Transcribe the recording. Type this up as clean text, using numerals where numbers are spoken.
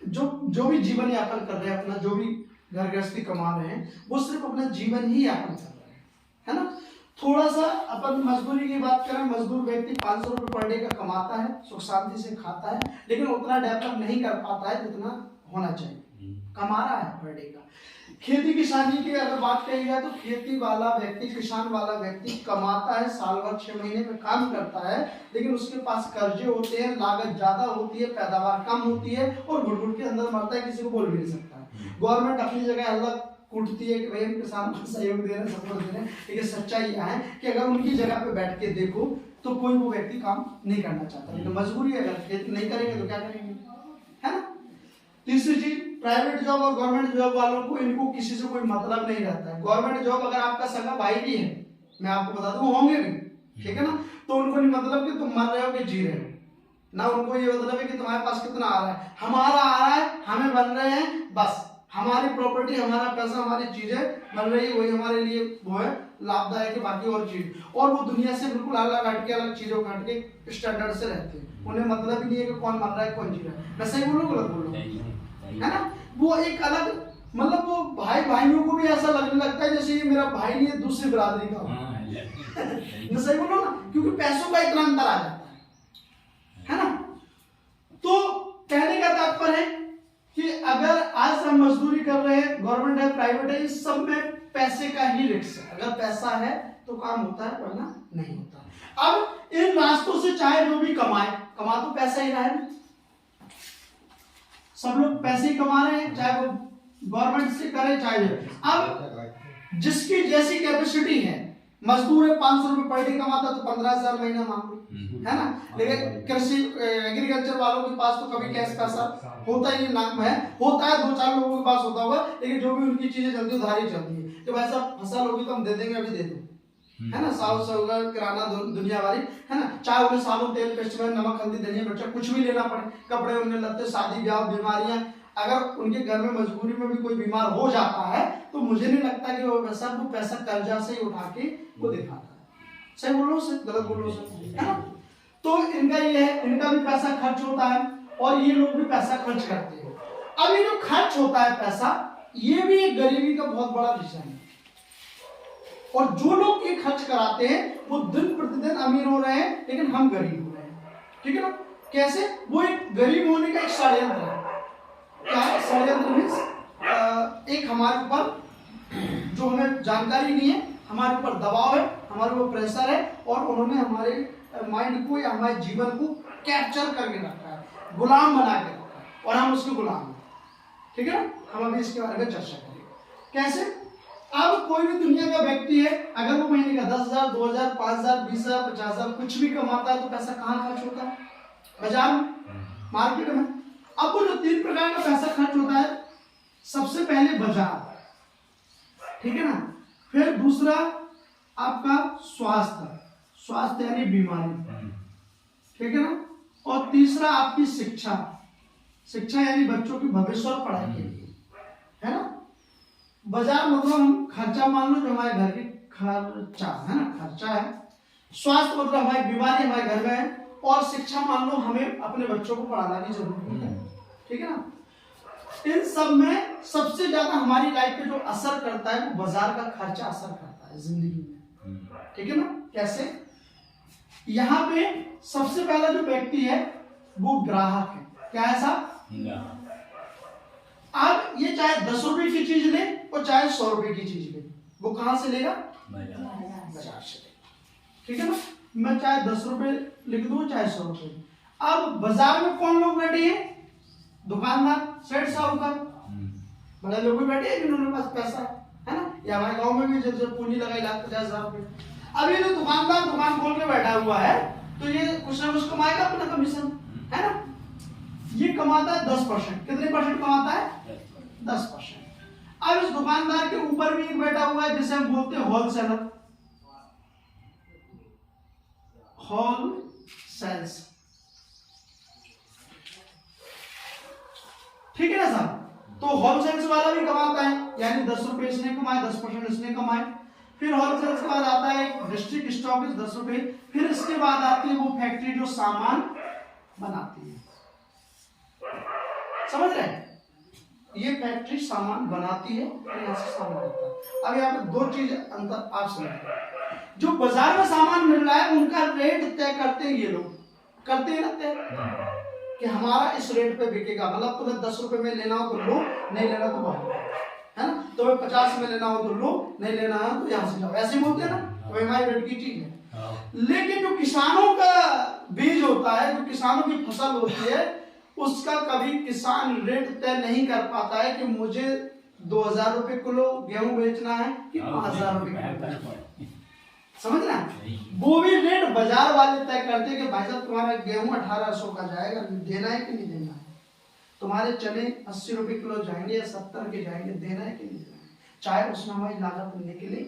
जो जो भी जीवन यापन कर रहे हैं, अपना जो भी घर गृहस्थी कमा रहे हैं, वो सिर्फ अपना जीवन ही यापन कर रहे हैं, है ना। थोड़ा सा अपन मजदूरी की बात करें, मजदूर व्यक्ति 500 रुपये पर डे का कमाता है, सुख शांति से खाता है, लेकिन उतना डेवलप नहीं कर पाता है जितना होना चाहिए, कमा रहा है पर डे का। खेती किसानी की अगर बात कही जाए तो खेती वाला व्यक्ति, किसान वाला व्यक्ति कमाता है, साल भर 6 महीने में काम करता है, लेकिन उसके पास कर्जे होते हैं, लागत ज्यादा होती है, पैदावार कम होती है और घुट-घुट के अंदर मरता है, किसी को बोल भी नहीं सकता है। गवर्नमेंट अपनी जगह अलग कूटती है कि भाई हम किसान को सहयोग दे रहे हैं, सपोर्ट दे रहे हैं, लेकिन सच्चाई यह है कि अगर उनकी जगह पे बैठ के देखो तो कोई वो व्यक्ति काम नहीं करना चाहता, लेकिन मजबूरी है, अगर खेती नहीं करेंगे तो क्या करेंगे, है ना। तीसरी चीज, प्राइवेट जॉब और गवर्नमेंट जॉब वालों को, इनको किसी से कोई मतलब नहीं रहता है। गवर्नमेंट जॉब अगर आपका सगा भाई भी है, मैं आपको बता दूं होंगे भी, ठीक है ना, तो उनको नहीं मतलब कि तुम मर रहे हो कि जी रहे हो, ना उनको ये मतलब है कि तुम्हारे पास कितना आ रहा है, हमारा आ रहा है, हमें बन रहे हैं, बस हमारी प्रॉपर्टी, हमारा पैसा, हमारी चीजें बन रही है, वही हमारे लिए वो है लाभदायक है, बाकी और चीज, और वो दुनिया से बिल्कुल अलग हट के, अलग चीजों को हट के स्टैंडर्ड से रहते हैं, उन्हें मतलब ही नहीं है कि कौन मर रहा है कौन जी रहा है। मैं सही बोलूं गलत बोलूं, है ना। वो एक अलग, मतलब वो भाई भाइयों को भी ऐसा लगने लगता है जैसे ये मेरा भाई नहीं है, दूसरी बिरादरी का हो। मैं सही बोलूं ना, क्योंकि पैसों का इतना अंतर आ जाता है ना। तो कहने का तात्पर्य है कि अगर आज हम मजदूरी कर रहे हैं, गवर्नमेंट है, प्राइवेट है, इस सब में पैसे का ही रिस्क है। अगर पैसा है तो काम होता है, वरना नहीं होता। अब इन रास्तों से चाहे जो भी कमाए, कमा तो पैसा ही रहा है, सब लोग पैसे ही कमा रहे हैं, चाहे वो गवर्नमेंट से करे चाहे। अब जिसकी जैसी कैपेसिटी है, मजदूर है 500 रुपए पर डे कमाता तो 15,000 महीना मांग लो, है ना। लेकिन कृषि एग्रीकल्चर वालों के पास तो कभी कैश पैसा होता ही नाम है, होता है 2-4 लोगों के पास होता होगा, लेकिन जो भी उनकी चीजें चलती है उधारी चलती है, कि भाई साहब फसल होगी तो हम दे देंगे, अभी दे दो, है ना। साउथ से होगा किराना दुनिया वाली, है ना, चाहे उन्हें साबुन तेल पेस्ट नमक हल्दी धनिया मिर्चा कुछ भी लेना पड़े, कपड़े उन्हें लगते, शादी ब्याह बीमारियां, अगर उनके घर में मजबूरी में भी कोई बीमार हो जाता है तो मुझे नहीं लगता कि वो पैसा कर्जा से ही उठा के वो दिखाता है। सही बोलो से गलत बोलो से, है ना। तो इनका ये है, इनका भी पैसा खर्च होता है और ये लोग भी पैसा खर्च करते हैं। अब ये जो खर्च होता है पैसा, ये भी एक गरीबी का बहुत बड़ा विषय है, और जो लोग ये खर्च कराते हैं वो दिन प्रतिदिन अमीर हो रहे हैं, लेकिन हम गरीब हो रहे हैं, ठीक है ना। कैसे? वो एक गरीब होने का एक षड्यंत्र है। क्या है षड्यंत्र? मीन्स एक हमारे ऊपर जो हमें जानकारी नहीं है, हमारे ऊपर दबाव है, हमारे ऊपर प्रेशर है, और उन्होंने हमारे माइंड को या हमारे जीवन को कैप्चर करके रखा है, गुलाम बना के रखा है, और हम उसके गुलाम हैं, ठीक है ना। हम अभी इसके बारे में चर्चा करेंगे कैसे। अब कोई भी दुनिया का व्यक्ति है, अगर वो महीने का 10,000, 2,000, 5,000, 20,000, 50,000 कुछ भी कमाता है, तो पैसा कहाँ खर्च होता है? बाजार में, मार्केट में। अब वो जो 3 प्रकार का पैसा खर्च होता है, सबसे पहले बाजार, ठीक है ना, फिर दूसरा आपका स्वास्थ्य यानी बीमारी, ठीक है ना, और तीसरा आपकी शिक्षा यानी बच्चों की भविष्य और पढ़ाई के लिए, है ना। बाजार मतलब हम खर्चा मान लो, जो हमारे घर के खर्चा है ना, खर्चा है। स्वास्थ्य मतलब हमारी बीमारी हमारे घर में है, और शिक्षा मान लो हमें अपने बच्चों को पढ़ाना की जरूरत है, ठीक है ना। इन सब में सबसे ज्यादा हमारी लाइफ पे जो असर करता है वो बाजार का खर्चा असर करता है जिंदगी में, ठीक है ना। कैसे? यहाँ पे सबसे पहला जो व्यक्ति है वो ग्राहक है। क्या है साहब? अब ये चाहे 10 रुपए की चीज ले और चाहे 100 रुपए की चीज ले, वो कहां से लेगा? बाजार से लेगा, ठीक है ना। मैं चाहे 10 रुपए लिख दूं चाहे 100 रुपए। अब बाजार में कौन लोग बैठे हैं? दुकानदार, सेठ, साहूकार, बड़े लोग भी बैठे हैं जिन्होंने पास पैसा है ना, या हमारे गांव में भी जब पूंजी लगाई 50,000 रुपए। अब ये जो दुकानदार दुकान खोल के बैठा हुआ है, तो ये कुछ ना कुछ कमाएगा अपना कमीशन, है ना। ये कमाता है 10%। कितने परसेंट कमाता है? 10%। अब इस दुकानदार के ऊपर भी एक बैठा हुआ है जिसे हम बोलते हैं होलसेलर, होलसेल्स, ठीक है ना साहब। तो होलसेल्स वाला भी कमाता है, यानी 10 रुपए इसने कमाए, 10% इसने कमाए। फिर होलसेल्स के बाद आता है डिस्ट्रिक्ट स्टॉक 10 रुपए। फिर इसके बाद आती है वो फैक्ट्री जो सामान बनाती है, समझ रहे हैं? ये फैक्ट्री सामान बनाती है और यहाँ से सामान आता है। अब यहाँ पे दो चीज अंतर आप समझिए, जो बाजार में सामान मिल रहा है उनका रेट तय करते हैं ये लोग, करते हैं ना तय कि हमारा इस रेट पे बिकेगा, मतलब तुम्हें 10 रुपए में लेना हो तो लो, नहीं लेना तो बाहर, है ना? तुम्हें 50 में लेना हो तो लो, नहीं लेना है तो यहाँ से जाओ, ऐसे बोलते हैं ना, तो हमारी रेट की चीज है। लेकिन जो किसानों का बीज होता है, जो किसानों की फसल होती है, उसका कभी किसान रेट तय नहीं कर पाता है कि मुझे 2000 रुपए किलो गेहूं बेचना है कि 5000 रुपए किलो, समझ रहे हैं? वो भी रेट बाजार वाले तय करते हैं कि भाई साहब तुम्हारा गेहूं 1800 का जाएगा, देना है कि नहीं देना है? तुम्हारे चने 80 रुपए किलो जाएंगे या 70 के जाएंगे, देना है कि नहीं देना है? चाहे उसमें हमारी लागत निकले